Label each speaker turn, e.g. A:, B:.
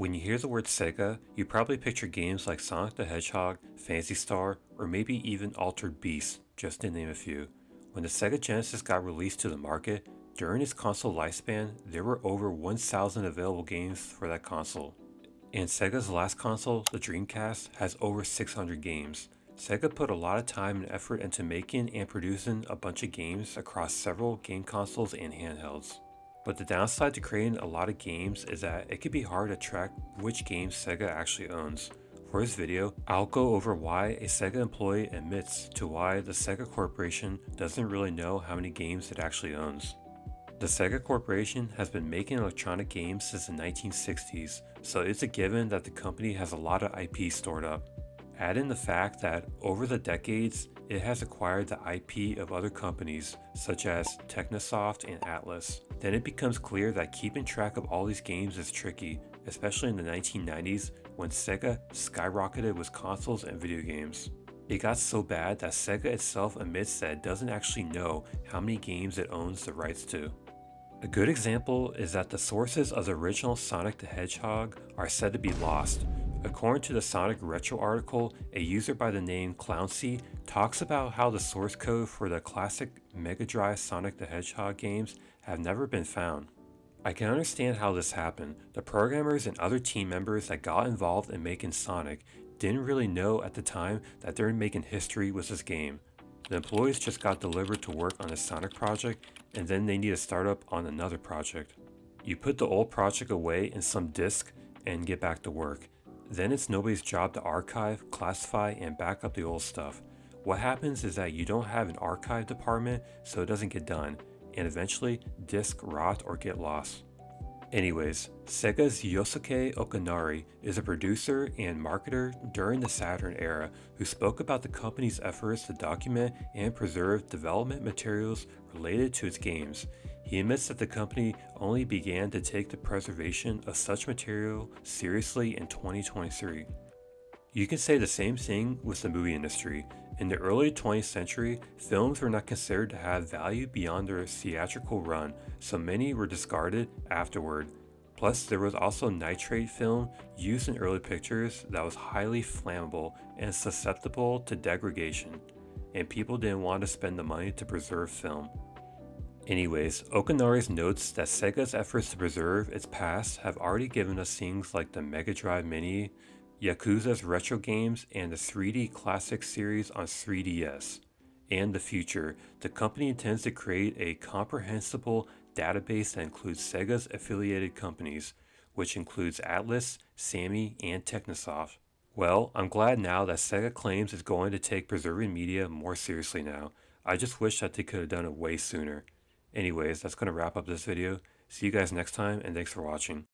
A: When you hear the word Sega, you probably picture games like Sonic the Hedgehog, Phantasy Star, or maybe even Altered Beast, just to name a few. When the Sega Genesis got released to the market, during its console lifespan, there were over 1,000 available games for that console. And Sega's last console, the Dreamcast, has over 600 games. Sega put a lot of time and effort into making and producing a bunch of games across several game consoles and handhelds. But the downside to creating a lot of games is that it can be hard to track which games Sega actually owns. For this video, I'll go over why a Sega employee admits to why the Sega Corporation doesn't really know how many games it actually owns. The Sega Corporation has been making electronic games since the 1960s, so it's a given that the company has a lot of IP stored up. Add in the fact that over the decades, it has acquired the IP of other companies such as Technosoft and Atlas. Then it becomes clear that keeping track of all these games is tricky, especially in the 1990s when Sega skyrocketed with consoles and video games. It got so bad that Sega itself admits that it doesn't actually know how many games it owns the rights to. A good example is that the sources of the original Sonic the Hedgehog are said to be lost. According to the Sonic Retro article, a user by the name Clowncy talks about how the source code for the classic Mega Drive Sonic the Hedgehog games have never been found. I can understand how this happened. The programmers and other team members that got involved in making Sonic didn't really know at the time that they were making history with this game. The employees just got delivered to work on a Sonic project and then they need to start up on another project. You put the old project away in some disk and get back to work. Then it's nobody's job to archive, classify, and back up the old stuff. What happens is that you don't have an archive department, so it doesn't get done, and eventually disks rot or get lost. Anyways, Sega's Yosuke Okanari is a producer and marketer during the Saturn era who spoke about the company's efforts to document and preserve development materials related to its games. He admits that the company only began to take the preservation of such material seriously in 2023. You can say the same thing with the movie industry. In the early 20th century, films were not considered to have value beyond their theatrical run, so many were discarded afterward. Plus, there was also nitrate film used in early pictures that was highly flammable and susceptible to degradation, and people didn't want to spend the money to preserve film. Anyways, Okanari's notes that Sega's efforts to preserve its past have already given us things like the Mega Drive Mini, Yakuza's retro games, and the 3D Classic series on 3DS. And the future, the company intends to create a comprehensible database that includes Sega's affiliated companies, which includes Atlas, Sammy, and Technosoft. Well, I'm glad now that Sega claims it's going to take preserving media more seriously now. I just wish that they could have done it way sooner. Anyways, that's going to wrap up this video. See you guys next time, and thanks for watching.